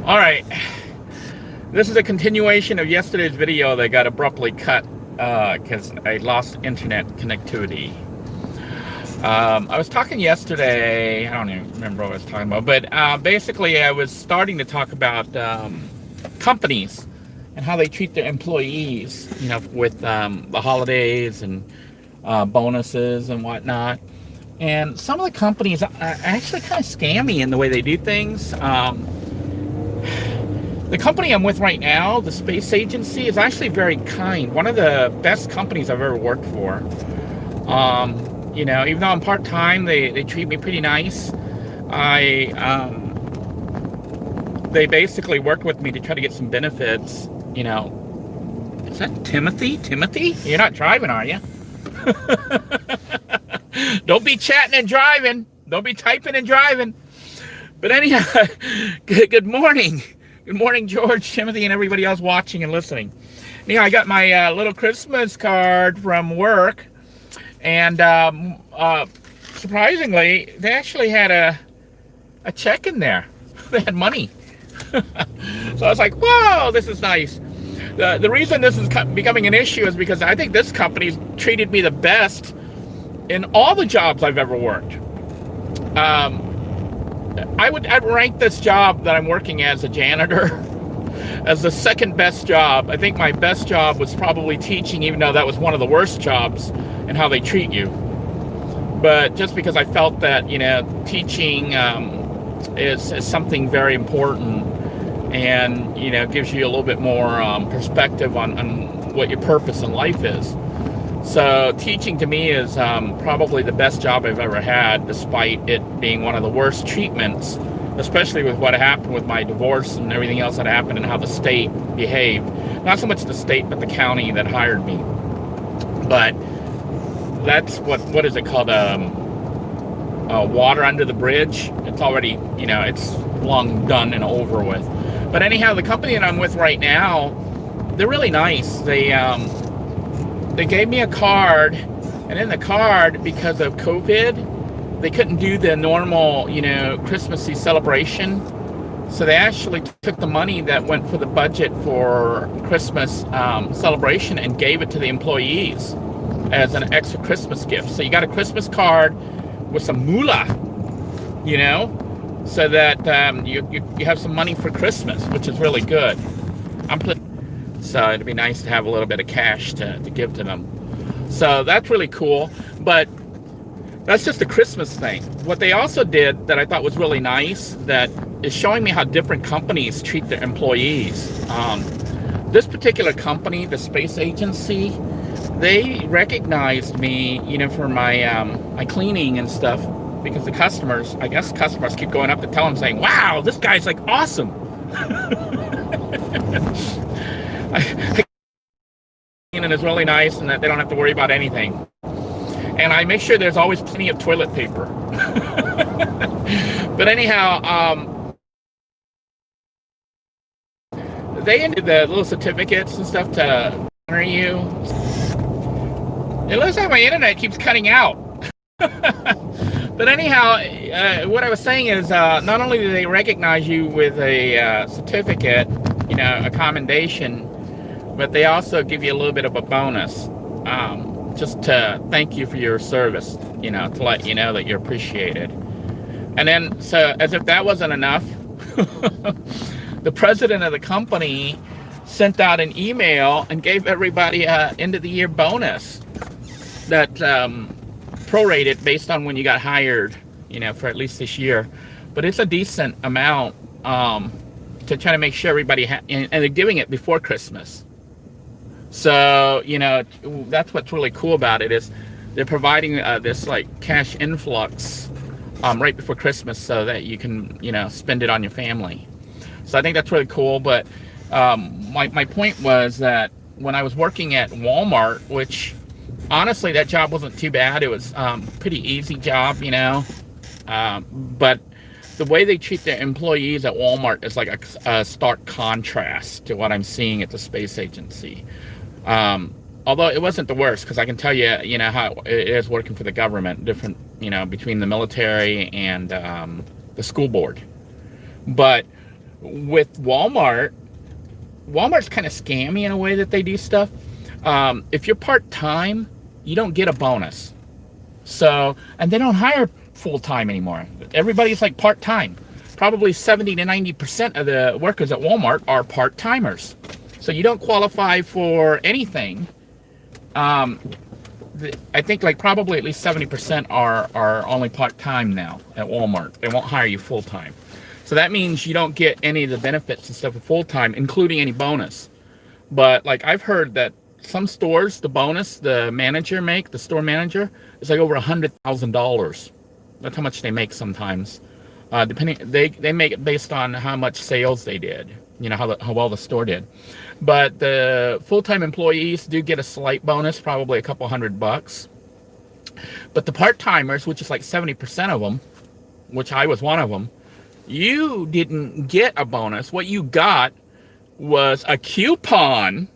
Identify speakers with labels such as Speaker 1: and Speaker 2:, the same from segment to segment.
Speaker 1: All right, this is a continuation of yesterday's video that got abruptly cut because I lost internet connectivity. I was talking yesterday, I don't even remember what I was talking about, but basically I was starting to talk about companies and how they treat their employees, you know, with the holidays and bonuses and whatnot. And some of the companies are actually kind of scammy in the way they do things. The company I'm with right now, the space agency, is actually very kind. One of the best companies I've ever worked for. You know, even though I'm part-time, they treat me pretty nice. They basically work with me to try to get some benefits, you know. Is that Timothy? Timothy? You're not driving, are you? Don't be chatting and driving. Don't be typing and driving. But anyhow, good morning. Good morning, George, Timothy, and everybody else watching and listening. Anyhow, I got my little Christmas card from work. And surprisingly, they actually had a check in there. They had money. So I was like, whoa, this is nice. The reason this is becoming an issue is because I think this company's treated me the best in all the jobs I've ever worked. I'd rank this job that I'm working as a janitor as the second best job. I think my best job was probably teaching, even though that was one of the worst jobs in how they treat you. But just because I felt that, you know, teaching is something very important, and, you know, gives you a little bit more perspective on what your purpose in life is. So teaching to me is probably the best job I've ever had, despite it being one of the worst treatments, especially with what happened with my divorce and everything else that happened and how the state behaved. Not so much the state, but the county that hired me. But that's what is it called? Water under the bridge. It's already, you know, it's long done and over with. But anyhow, the company that I'm with right now, they're really nice. They gave me a card, and in the card, because of COVID, they couldn't do the normal, you know, Christmassy celebration. So they actually took the money that went for the budget for Christmas celebration and gave it to the employees as an extra Christmas gift. So you got a Christmas card with some moolah, you know, so that you have some money for Christmas, which is really good. So it'd be nice to have a little bit of cash to give to them. So that's really cool. But that's just a Christmas thing. What they also did that I thought was really nice, that is showing me how different companies treat their employees. This particular company, the space agency, they recognized me, you know, for my my cleaning and stuff, because the customers, I guess customers keep going up to tell them, saying, wow, this guy's like awesome. And it's really nice, and that they don't have to worry about anything. And I make sure there's always plenty of toilet paper. But anyhow, they ended the little certificates and stuff to honor you. It looks like my internet keeps cutting out. But anyhow, what I was saying is, not only do they recognize you with a certificate, you know, a commendation, but they also give you a little bit of a bonus, just to thank you for your service, you know, to let you know that you're appreciated. And then, so as if that wasn't enough, the president of the company sent out an email and gave everybody a end of the year bonus that prorated based on when you got hired, you know, for at least this year. But it's a decent amount to try to make sure everybody and they're giving it before Christmas. So, you know, that's what's really cool about it, is they're providing this like cash influx right before Christmas, so that you can, you know, spend it on your family. So I think that's really cool. But my point was that when I was working at Walmart, which honestly that job wasn't too bad, it was pretty easy job, you know, but the way they treat their employees at Walmart is like a stark contrast to what I'm seeing at the space agency. Although it wasn't the worst, because I can tell you, you know, how it is working for the government, different, you know, between the military and the school board. But With Walmart's kind of scammy in a way that they do stuff. If you're part-time, you don't get a bonus. So, and they don't hire full-time anymore. Everybody's like part-time. Probably 70 to 90% of the workers at Walmart are part-timers. So you don't qualify for anything. I think like probably at least 70% are only part-time now at Walmart. They won't hire you full-time. So that means you don't get any of the benefits and stuff of full-time, including any bonus. But like I've heard that some stores, the bonus the store manager, is like over $100,000. That's how much they make sometimes. Depending, they make it based on how much sales they did. You know, how well the store did. But the full-time employees do get a slight bonus, probably a couple $100. But the part-timers, which is like 70% of them, which I was one of them, you didn't get a bonus. What you got was a coupon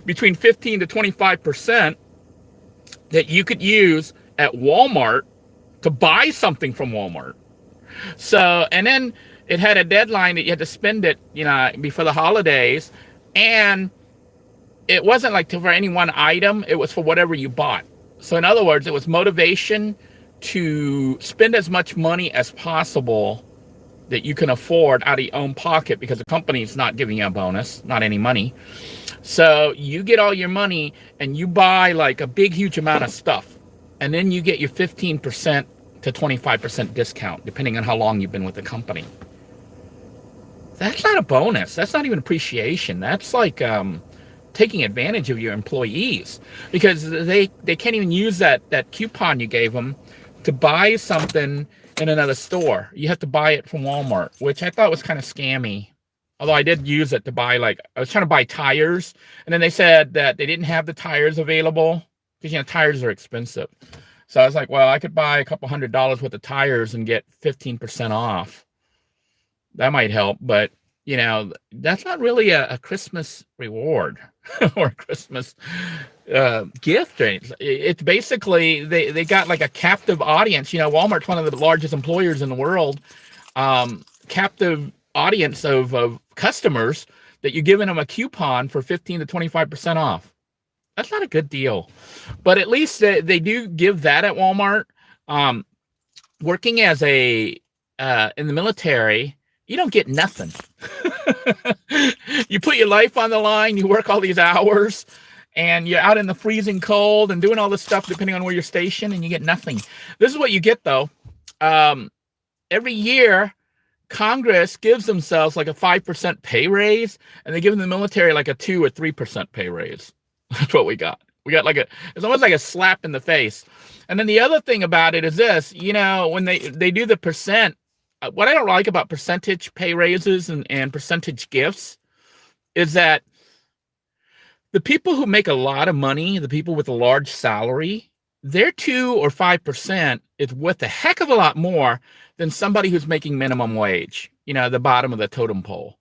Speaker 1: between 15 to 25% that you could use at Walmart to buy something from Walmart. So, and then it had a deadline that you had to spend it, you know, before the holidays. And it wasn't like for any one item, it was for whatever you bought. So in other words, it was motivation to spend as much money as possible that you can afford out of your own pocket, because the company's not giving you a bonus, not any money. So you get all your money and you buy like a big, huge amount of stuff. And then you get your 15% to 25% discount, depending on how long you've been with the company. That's not a bonus. That's not even appreciation. That's like taking advantage of your employees, because they can't even use that coupon you gave them to buy something in another store. You have to buy it from Walmart, which I thought was kind of scammy. Although I did use it to buy, like, I was trying to buy tires, and then they said that they didn't have the tires available because, you know, tires are expensive. So I was like, well, I could buy a couple $100 worth of tires and get 15% off. That might help, but, you know, that's not really a Christmas reward or a Christmas gift. It's basically, they got like a captive audience. You know, Walmart's one of the largest employers in the world. Captive audience of customers that you're giving them a coupon for 15 to 25% off. That's not a good deal, but at least they do give that at Walmart. Working as in the military, you don't get nothing. You put your life on the line, you work all these hours, and you're out in the freezing cold and doing all this stuff depending on where you're stationed, and you get nothing. This is what you get, though. Every year, Congress gives themselves like a 5% pay raise, and they give the military like a 2 or 3% pay raise. That's what we got. We got like it's almost like a slap in the face. And then the other thing about it is this, you know, when they do the percent, what I don't like about percentage pay raises and percentage gifts is that the people who make a lot of money, the people with a large salary, their 2 or 5% is worth a heck of a lot more than somebody who's making minimum wage, you know, the bottom of the totem pole.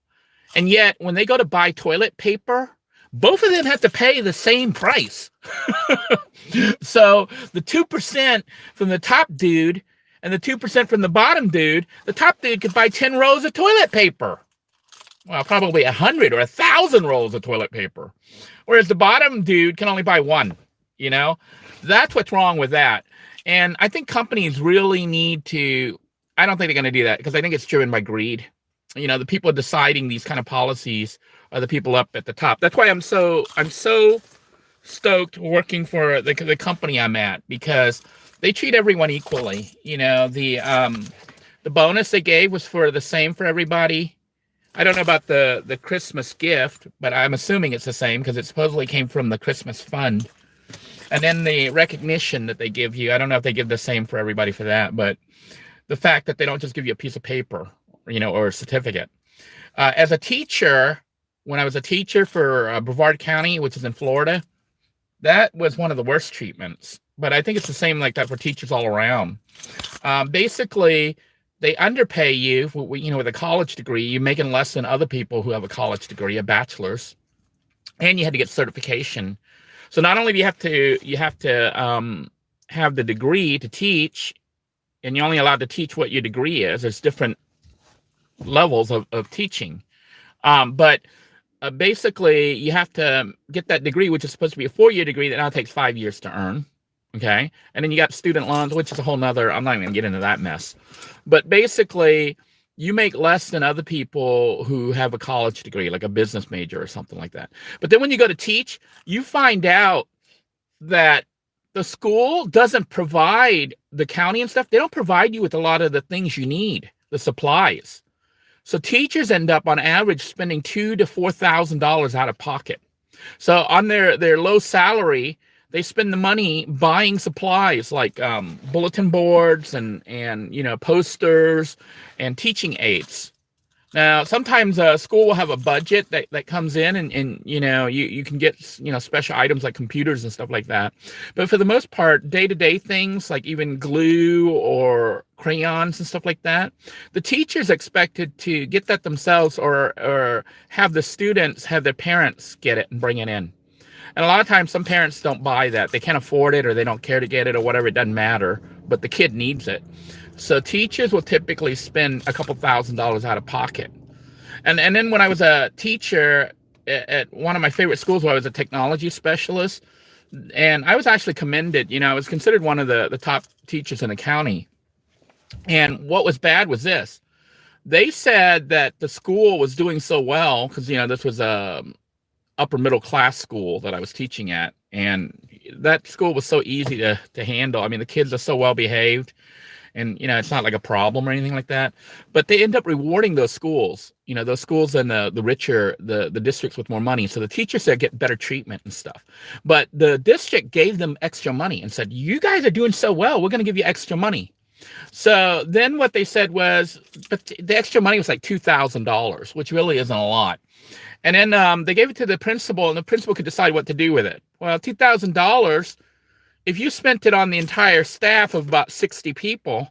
Speaker 1: And yet when they go to buy toilet paper, both of them have to pay the same price. So the 2% from the top dude and the 2% from the bottom dude, the top dude could buy 10 rolls of toilet paper. Well, probably 100 or 1,000 rolls of toilet paper. Whereas the bottom dude can only buy one, you know? That's what's wrong with that. And I think companies really need to, I don't think they're going to do that, because I think it's driven by greed. You know, the people deciding these kind of policies are the people up at the top. That's why I'm so stoked working for the company I'm at, because they treat everyone equally. You know, the bonus they gave was for the same for everybody. I don't know about the Christmas gift, but I'm assuming it's the same because it supposedly came from the Christmas fund. And then the recognition that they give you, I don't know if they give the same for everybody for that, but the fact that they don't just give you a piece of paper, you know, or a certificate. As a teacher, when I was a teacher for Brevard County, which is in Florida, that was one of the worst treatments. But I think it's the same like that for teachers all around. Basically, they underpay you, you know, with a college degree. You're making less than other people who have a college degree, a bachelor's, and you had to get certification. So not only do you have to have the degree to teach, and you're only allowed to teach what your degree is. There's different levels of teaching. But basically, you have to get that degree, which is supposed to be a 4-year degree that now takes 5 years to earn. Okay. And then you got student loans, which is a whole nother, I'm not even gonna get into that mess. But basically, you make less than other people who have a college degree, like a business major or something like that. But then when you go to teach, you find out that the school doesn't provide, the county and stuff, they don't provide you with a lot of the things you need, the supplies. So teachers end up on average spending $2,000 to $4,000 out of pocket. So on their low salary, they spend the money buying supplies like bulletin boards and posters and teaching aids. Now, sometimes a school will have a budget that comes in and you can get, special items like computers and stuff like that. But for the most part, day-to-day things like even glue or crayons and stuff like that, the teacher's expected to get that themselves or have the students have their parents get it and bring it in. And a lot of times some parents don't buy that. They can't afford it or they don't care to get it or whatever. It doesn't matter, but the kid needs it. So teachers will typically spend a couple $1,000s out of pocket. And then when I was a teacher at one of my favorite schools where I was a technology specialist, and I was actually commended, I was considered one of the top teachers in the county. And what was bad was this. They said that the school was doing so well because, this was a upper middle class school that I was teaching at. And that school was so easy to handle. I mean, the kids are so well behaved. And, it's not like a problem or anything like that. But they end up rewarding those schools, those schools in the richer, the districts with more money. So the teachers there get better treatment and stuff. But the district gave them extra money and said, you guys are doing so well, we're going to give you extra money. So then what they said was, but the extra money was like $2,000, which really isn't a lot. And then they gave it to the principal, and the principal could decide what to do with it. Well, $2,000, if you spent it on the entire staff of about 60 people,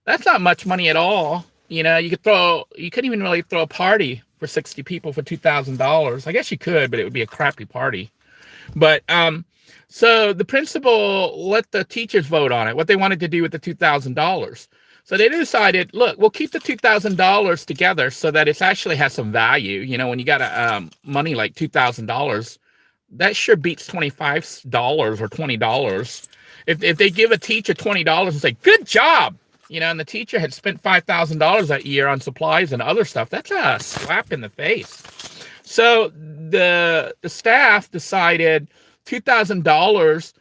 Speaker 1: that's not much money at all. You couldn't even really throw a party for 60 people for $2,000. I guess you could, but it would be a crappy party. But so the principal let the teachers vote on it, what they wanted to do with the $2,000. So they decided, look, we'll keep the $2,000 together so that it actually has some value. When you got money like $2,000, that sure beats $25 or $20. If they give a teacher $20 and say, good job, and the teacher had spent $5,000 that year on supplies and other stuff, that's a slap in the face. So the staff decided $2,000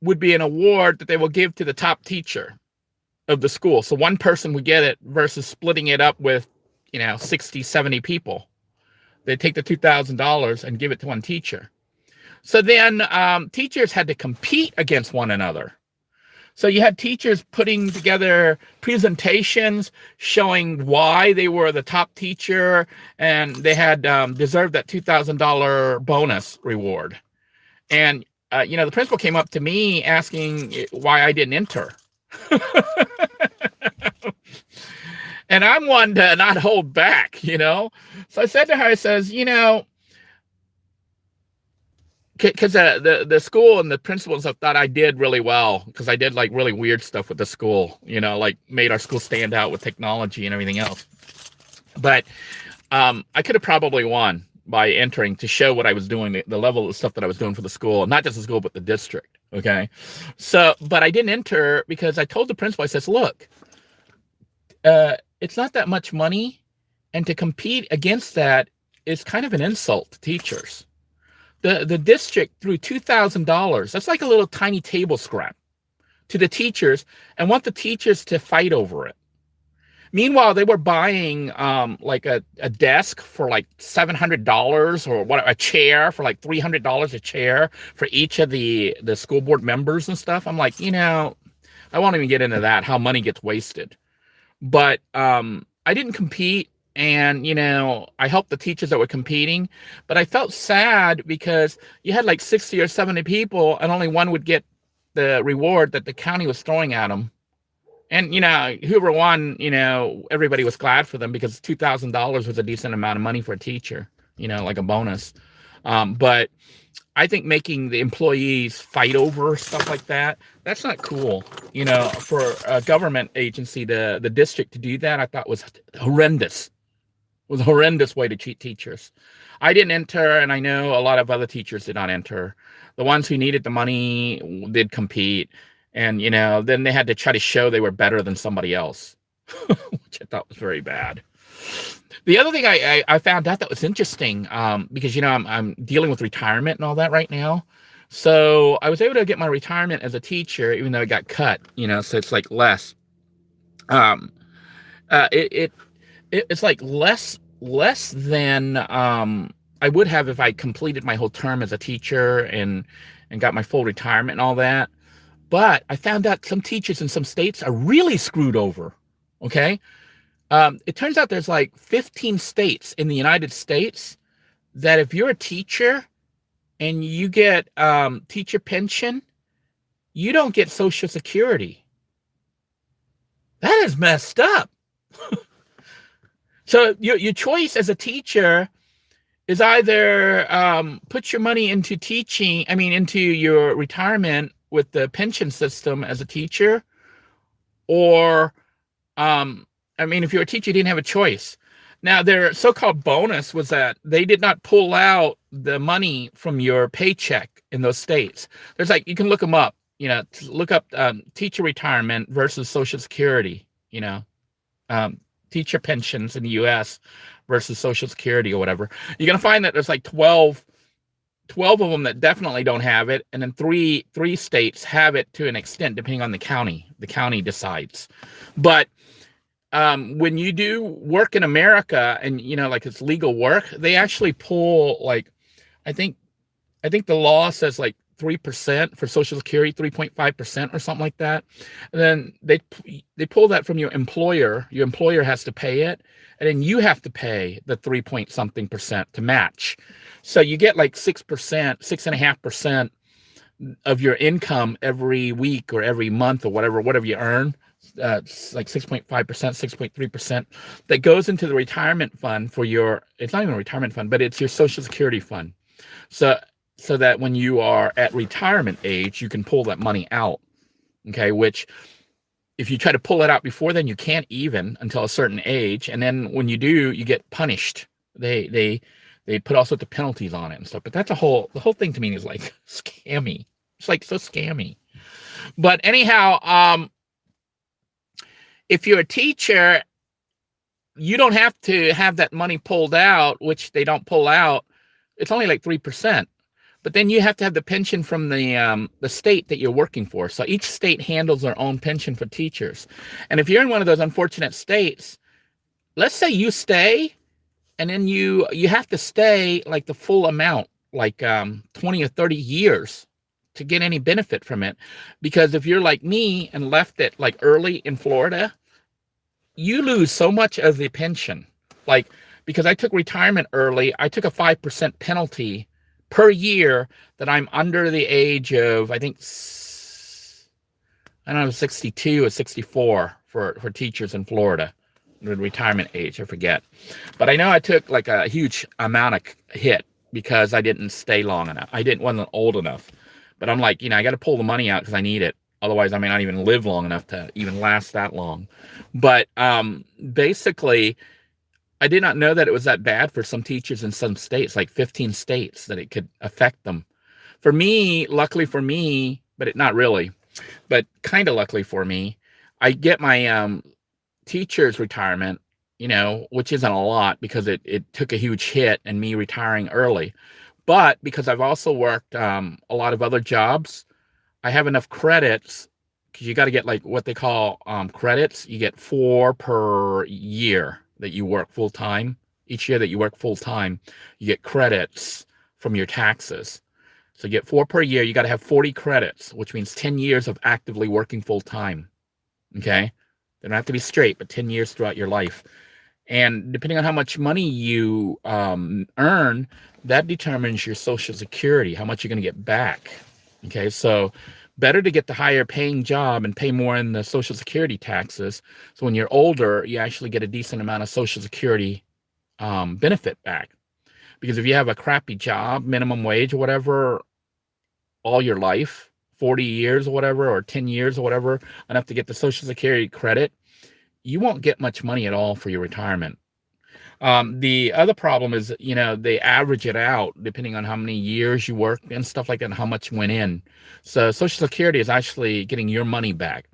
Speaker 1: would be an award that they will give to the top teacher of the school. So one person would get it versus splitting it up with, 60, 70 people. They take the $2,000 and give it to one teacher. So then teachers had to compete against one another. So you had teachers putting together presentations showing why they were the top teacher and they had deserved that $2,000 bonus reward. And, the principal came up to me asking why I didn't enter. And I'm one to not hold back, So I said to her, I says, because the school and the principal and stuff thought I did really well because I did like really weird stuff with the school, like made our school stand out with technology and everything else. But I could have probably won by entering to show what I was doing, the level of stuff that I was doing for the school, not just the school, but the district. Okay. So, but I didn't enter because I told the principal, I says, look, it's not that much money. And to compete against that is kind of an insult to teachers. The district threw $2,000. That's like a little tiny table scrap to the teachers and want the teachers to fight over it. Meanwhile, they were buying like a desk for like $700 or a chair for like $300 a chair for each of the school board members and stuff. I'm like, I won't even get into that, how money gets wasted. But I didn't compete. And, I helped the teachers that were competing, but I felt sad because you had like 60 or 70 people and only one would get the reward that the county was throwing at them. And, whoever won, everybody was glad for them because $2,000 was a decent amount of money for a teacher, like a bonus. But I think making the employees fight over stuff like that, that's not cool. For a government agency, the district to do that, I thought was horrendous. It was a horrendous way to treat teachers. I didn't enter, and I know a lot of other teachers did not enter. The ones who needed the money did compete, and then they had to try to show they were better than somebody else, which I thought was very bad. The other thing I found out that was interesting, because I'm dealing with retirement and all that right now. So I was able to get my retirement as a teacher, even though it got cut. So it's like less. It's like less than I would have if I completed my whole term as a teacher and got my full retirement and all that. But I found out some teachers in some states are really screwed over. Okay. It turns out there's like 15 states in the United States that if you're a teacher and you get teacher pension, you don't get Social Security. That is messed up. So your choice as a teacher is either put your money into into your retirement with the pension system as a teacher, or if you're a teacher, you didn't have a choice. Now, their so-called bonus was that they did not pull out the money from your paycheck in those states. There's you can look them up, look up teacher retirement versus Social Security, teacher pensions in the U.S. versus Social Security or whatever. You're going to find that there's 12 of them that definitely don't have it. And then three states have it to an extent, depending on the county. The county decides. But when you do work in America and, it's legal work, they actually pull I think the law says 3% for Social Security, 3.5% or something like that. And then they pull that from your employer. Your employer has to pay it. And then you have to pay the 3-point-something% to match. So you get 6%, 6.5% of your income every week or every month or whatever you earn. 6.5%, 6.3% that goes into the retirement fund for it's not even a retirement fund, but it's your Social Security fund. So that when you are at retirement age, you can pull that money out. Okay. Which if you try to pull it out before then, you can't even until a certain age. And then when you do, you get punished. They put all sorts of penalties on it and stuff, but the whole thing to me is scammy. It's so scammy. But anyhow, if you're a teacher, you don't have to have that money pulled out, which they don't pull out. It's only 3%. But then you have to have the pension from the state that you're working for. So each state handles their own pension for teachers. And if you're in one of those unfortunate states, let's say you stay, and then you have to stay the full amount, 20 or 30 years to get any benefit from it. Because if you're like me and left it early in Florida, you lose so much of the pension. Because I took retirement early, I took a 5% penalty per year that I'm under the age of, I think, 62 or 64 for teachers in Florida, the retirement age, I forget. But I know I took a huge amount of hit because I didn't stay long enough. Wasn't old enough. But I'm I got to pull the money out because I need it. Otherwise, I may not even live long enough to even last that long. But basically, I did not know that it was that bad for some teachers in some states, 15 states, that it could affect them. For me, luckily for me, but not really, but kind of luckily for me, I get my teacher's retirement, which isn't a lot because it took a huge hit and me retiring early. But because I've also worked a lot of other jobs, I have enough credits, because you got to get what they call credits. You get 4 per year that you work full time. Each year that you work full time, you get credits from your taxes. So you get 4 per year. You got to have 40 credits, which means 10 years of actively working full time. Okay. They don't have to be straight, but 10 years throughout your life. And depending on how much money you earn, that determines your Social Security, how much you're going to get back. Okay. So better to get the higher paying job and pay more in the Social Security taxes. So when you're older, you actually get a decent amount of Social Security benefit back. Because if you have a crappy job, minimum wage or whatever, all your life, 40 years or whatever, or 10 years or whatever, enough to get the Social Security credit, you won't get much money at all for your retirement. The other problem is, they average it out depending on how many years you work and stuff like that and how much went in. So Social Security is actually getting your money back,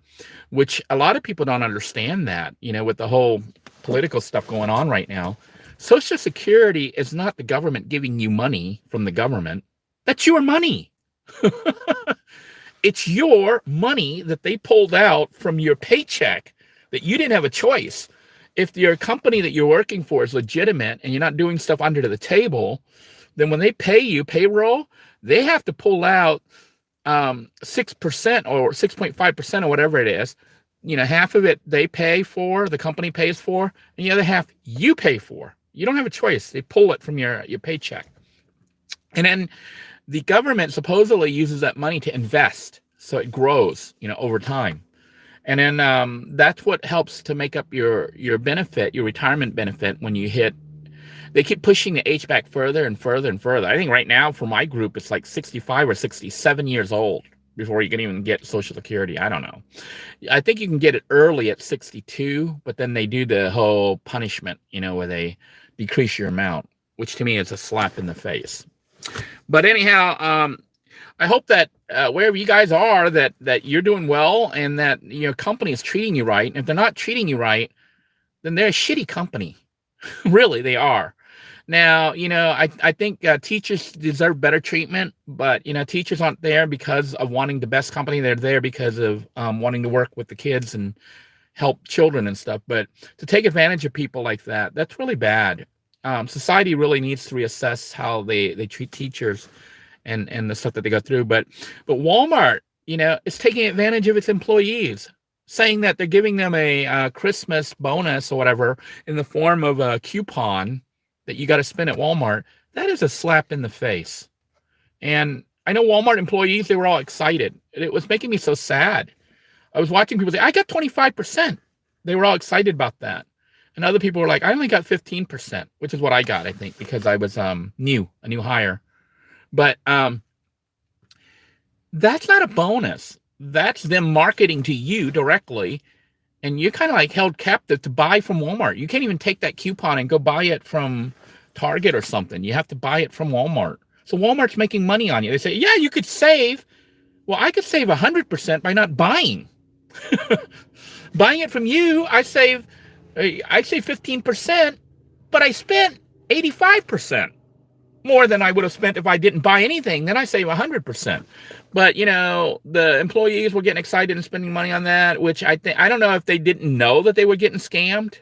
Speaker 1: which a lot of people don't understand that, with the whole political stuff going on right now. Social Security is not the government giving you money from the government. That's your money. It's your money that they pulled out from your paycheck that you didn't have a choice. If your company that you're working for is legitimate and you're not doing stuff under the table, then when they pay you payroll, they have to pull out 6% or 6.5% or whatever it is. Half of it they pay for, the company pays for, and the other half you pay for. You don't have a choice. They pull it from your paycheck. And then the government supposedly uses that money to invest so it grows, over time. And then that's what helps to make up your benefit, your retirement benefit when you hit. They keep pushing the age back further and further and further. I think right now for my group, it's like 65 or 67 years old before you can even get Social Security. I don't know. I think you can get it early at 62, but then they do the whole punishment, where they decrease your amount, which to me is a slap in the face. But anyhow, I hope that wherever you guys are, that you're doing well and that your company is treating you right. And if they're not treating you right, then they're a shitty company. Really, they are. Now, I think teachers deserve better treatment, but, teachers aren't there because of wanting the best company. They're there because of wanting to work with the kids and help children and stuff. But to take advantage of people like that, that's really bad. Society really needs to reassess how they treat teachers and the stuff that they go through. But Walmart, is taking advantage of its employees, saying that they're giving them a Christmas bonus or whatever in the form of a coupon that you got to spend at Walmart. That is a slap in the face. And I know Walmart employees, they were all excited. It was making me so sad. I was watching people say, I got 25%. They were all excited about that. And other people were like, I only got 15%, which is what I got, I think, because I was a new hire. But that's not a bonus. That's them marketing to you directly. And you're kind of like held captive to buy from Walmart. You can't even take that coupon and go buy it from Target or something. You have to buy it from Walmart. So Walmart's making money on you. They say, yeah, you could save. Well, I could save 100% by not buying. Buying it from you, I save 15%, but I spent 85% more than I would have spent if I didn't buy anything. Then I save 100%. But, the employees were getting excited and spending money on that, which I don't know if they didn't know that they were getting scammed,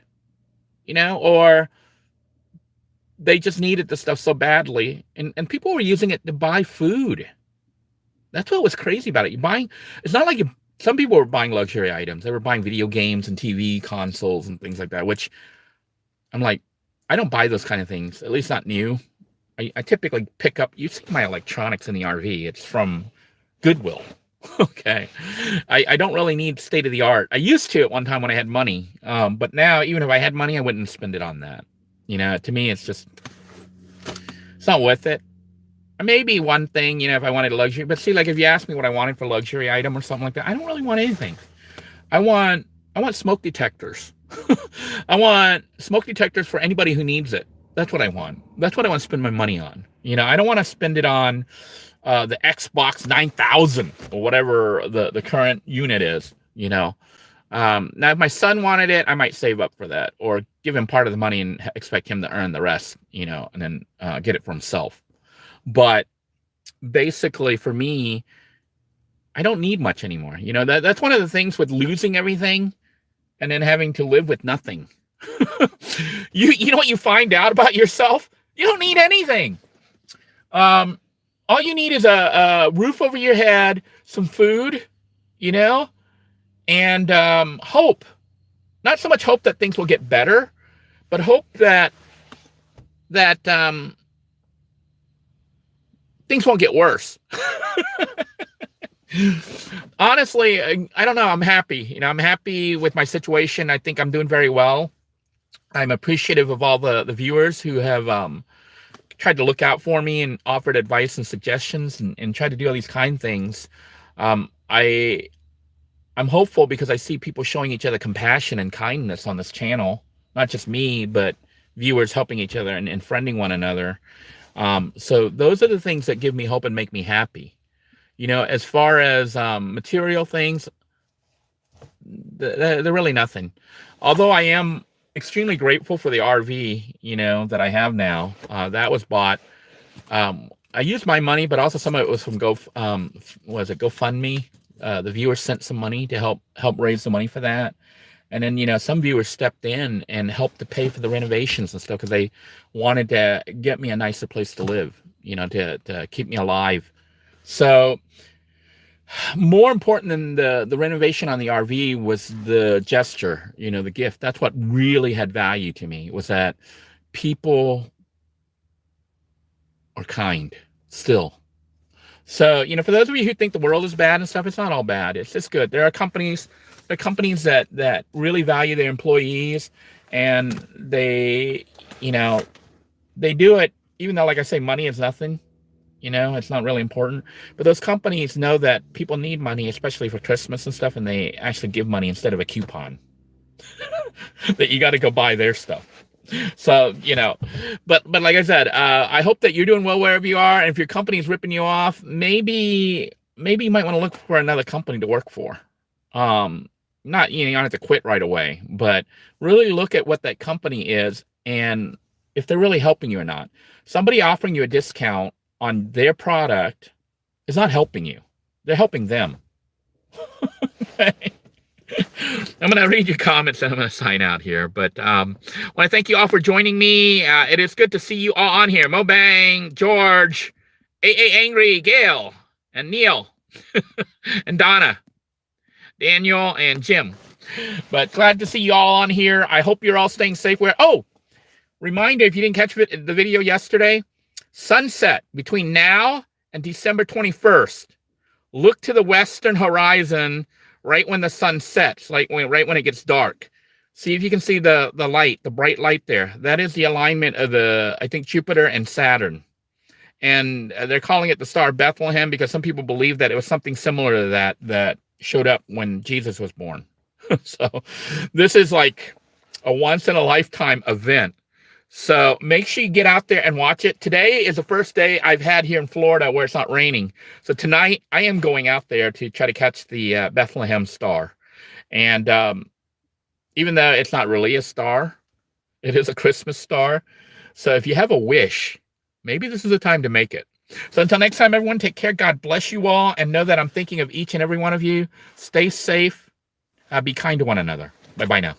Speaker 1: or they just needed the stuff so badly. And people were using it to buy food. That's what was crazy about it. It's not like some people were buying luxury items. They were buying video games and TV consoles and things like that, which I'm like, I don't buy those kind of things, at least not new. I typically pick up, you see my electronics in the RV. It's from Goodwill. Okay. I don't really need state of the art. I used to at one time when I had money. But now, even if I had money, I wouldn't spend it on that. To me, it's not worth it. Maybe one thing, if I wanted a luxury, but see, like if you ask me what I wanted for a luxury item or something like that, I don't really want anything. I want smoke detectors. I want smoke detectors for anybody who needs it. That's what I want. That's what I want to spend my money on. I don't want to spend it on the Xbox 9000 or whatever the current unit is, Now, if my son wanted it, I might save up for that or give him part of the money and expect him to earn the rest, and then get it for himself. But basically for me, I don't need much anymore. That's one of the things with losing everything and then having to live with nothing. You know what you find out about yourself? You don't need anything. All you need is a roof over your head, some food, and hope. Not so much hope that things will get better, but hope that things won't get worse. Honestly, I don't know. I'm happy. I'm happy with my situation. I think I'm doing very well. I'm appreciative of all the viewers who have tried to look out for me and offered advice and suggestions and tried to do all these kind things. I'm hopeful because I see people showing each other compassion and kindness on this channel, not just me, but viewers helping each other and friending one another. So those are the things that give me hope and make me happy. You know, as far as material things, they're really nothing. Although I am extremely grateful for the RV, you know, that I have now. That was bought. I used my money, but also some of it was from GoFundMe. The viewers sent some money to help raise the money for that. And then, you know, some viewers stepped in and helped to pay for the renovations and stuff because they wanted to get me a nicer place to live, you know, to keep me alive. So more important than the renovation on the RV was the gesture, you know, the gift. That's what really had value to me, was that people are kind still. So, you know, for those of you who think the world is bad and stuff, it's not all bad. It's just good. There are companies that really value their employees, and they, you know, they do it even though, like I say, money is nothing. You know, it's not really important. But those companies know that people need money, especially for Christmas and stuff, and they actually give money instead of a coupon that you got to go buy their stuff. So, you know, but like I said, I hope that you're doing well wherever you are. And if your company's ripping you off, maybe you might want to look for another company to work for. Not, you know, you don't have to quit right away, but really look at what that company is and if they're really helping you or not. Somebody offering you a discount on their product is not helping you. They're helping them. Okay. I'm going to read your comments and I'm going to sign out here. But I want to thank you all for joining me. It is good to see you all on here. MoBang, George, AA Angry, Gail, and Neil, and Donna, Daniel, and Jim. But glad to see you all on here. I hope you're all staying safe. Reminder, if you didn't catch the video yesterday, sunset between now and December 21st. Look to the western horizon right when the sun sets, right when it gets dark. See if you can see the light, the bright light there. That is the alignment of I think, Jupiter and Saturn. And they're calling it the Star of Bethlehem because some people believe that it was something similar to that showed up when Jesus was born. So this is like a once-in-a-lifetime event. So make sure you get out there and watch it. Today is the first day I've had here in Florida where it's not raining. So tonight I am going out there to try to catch the Bethlehem star. And even though it's not really a star, it is a Christmas star. So if you have a wish, maybe this is the time to make it. So until next time, everyone, take care. God bless you all. And know that I'm thinking of each and every one of you. Stay safe. Be kind to one another. Bye-bye now.